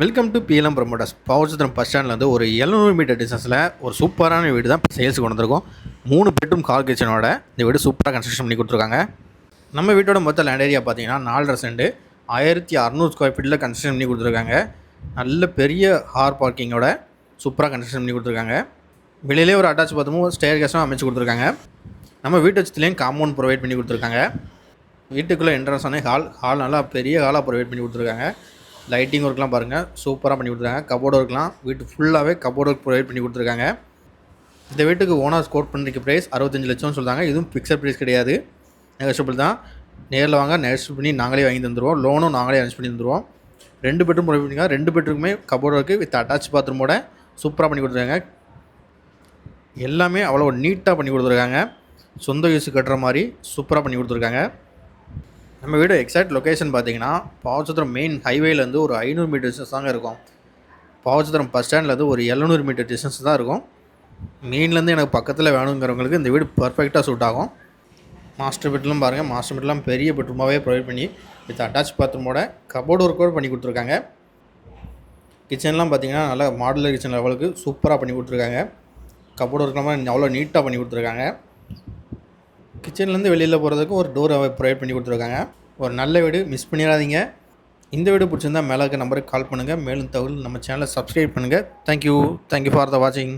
Welcome to BLM promoters. Power bus ஸ்டாண்ட்லேருந்து ஒரு 700 metre டிஸ்டன்ஸில் ஒரு சூப்பரான வீடு தான் சேல்ஸுக்கு கொண்டு வந்திருக்கோம். 3 பெட்ரூம் கால் கிச்சனோட இந்த வீடு சூப்பராக கன்ஸ்ட்ரக்ஷன் பண்ணி கொடுத்துருக்காங்க. நம்ம வீட்டோட மொத்த லேண்ட் ஏரியா பார்த்தீங்கன்னா 4.5 சென்ட் 1600 ஸ்கொயர் ஃபீட்டில் கன்ஸ்ட்ரக்ஷன் பண்ணி கொடுத்துருக்காங்க. நல்ல பெரிய கார் பார்க்கிங்கோட சூப்பராக கன்ஸ்ட்ரக்ஷன் பண்ணி கொடுத்துருக்காங்க. வெளியிலே ஒரு அட்டாச் பாத்ரூமும் ஸ்டேர் கேஸும் அமைச்சு கொடுத்துருக்காங்க. நம்ம வீட்டு வச்சத்துலேயும் காம்பவுண்ட் ப்ரொவைட் பண்ணி கொடுத்துருக்காங்க. வீட்டுக்குள்ளே என்ட்ரன்ஸ் ஆனே ஹால் நல்லா பெரிய ஹாலாக ப்ரொவைட் பண்ணி கொடுத்துருக்காங்க. லைட்டிங் ஒர்க்லாம் பாருங்கள் சூப்பராக பண்ணி கொடுத்துருக்காங்க. கபோர்டு ஒர்க்லாம் வீட்டு ஃபுல்லாகவே கபோர்டு ஒர்க் ப்ரொவைட் பண்ணி கொடுத்துருக்காங்க. இந்த வீட்டுக்கு ஓனர்ஸ் கோட் பண்ணுறதுக்கு ப்ரைஸ் 65 லட்சம்னு சொல்கிறாங்க. இதுவும் ஃபிக்ஸட் ப்ரைஸ் கிடையாது, நெகோஷியபிள் தான். நேரில் வாங்க, நெகோஷியபிள் பண்ணி நாங்களே வாங்கி தந்துடுவோம். லோனும் நாங்களே அரேஞ்ச் பண்ணி தந்துடுவோம். 2 பெட்ரூம் ப்ரொவைட் பண்ணிங்க. 2 பெட்ரூமே கபோர்டு ஒர்க்கு வித் அட்டாச் பாத்ரூமோட சூப்பராக பண்ணி கொடுத்துருக்காங்க. எல்லாமே அவ்வளோ நீட்டாக பண்ணி கொடுத்துருக்காங்க. சொந்த யூஸுக்கு கட்டுற மாதிரி சூப்பராக பண்ணி கொடுத்துருக்காங்க. நம்ம வீடு எக்ஸாக்ட் லொக்கேஷன் பார்த்தீங்கன்னா பாவச்சத்திரம் மெயின் ஹைவேலேருந்து ஒரு 500 மீட்டர் டிஸ்டன்ஸ் தாங்க இருக்கும். பாவச்சத்திரம் பஸ் ஸ்டாண்ட்லேருந்து ஒரு 700 மீட்டர் டிஸ்டன்ஸ் தான் இருக்கும். மெயின்லேருந்து எனக்கு பக்கத்தில் வேணுங்கிறவங்களுக்கு இந்த வீடு பர்ஃபெக்டாக சூட் ஆகும். மாஸ்டர் பெட்ரூம் பாருங்கள், மாஸ்டர் பெட்ரூம் பெரிய பெட்ரூமாகவே ப்ரொவைட் பண்ணி வித் அட்டாச் பாத்ரூமோட கபோர்டு ஒர்க்கோடு பண்ணி கொடுத்துருக்காங்க. கிச்சன்லாம் பார்த்தீங்கன்னா நல்லா மாடுலர் கிச்சன் லெவலுக்கு சூப்பராக பண்ணி கொடுத்துருக்காங்க. கபோர்டு ஒர்க்லாம் அவ்வளோ நீட்டாக பண்ணி கொடுத்துருக்காங்க. கிச்சன்லேருந்து வெளியில் போகிறதுக்கு ஒரு டோர் ப்ரொவைட் பண்ணி கொடுத்துருக்காங்க. ஒரு நல்ல வீடு, மிஸ் பண்ணிடாதீங்க. இந்த வீடு பிடிச்சிருந்தால் மேலே இருக்க நம்பருக்கு கால் பண்ணுங்கள். மேலும் தகவல் நம்ம சேனலை சப்ஸ்கிரைப் பண்ணுங்கள். தேங்க்யூ ஃபார் த வாட்சிங்.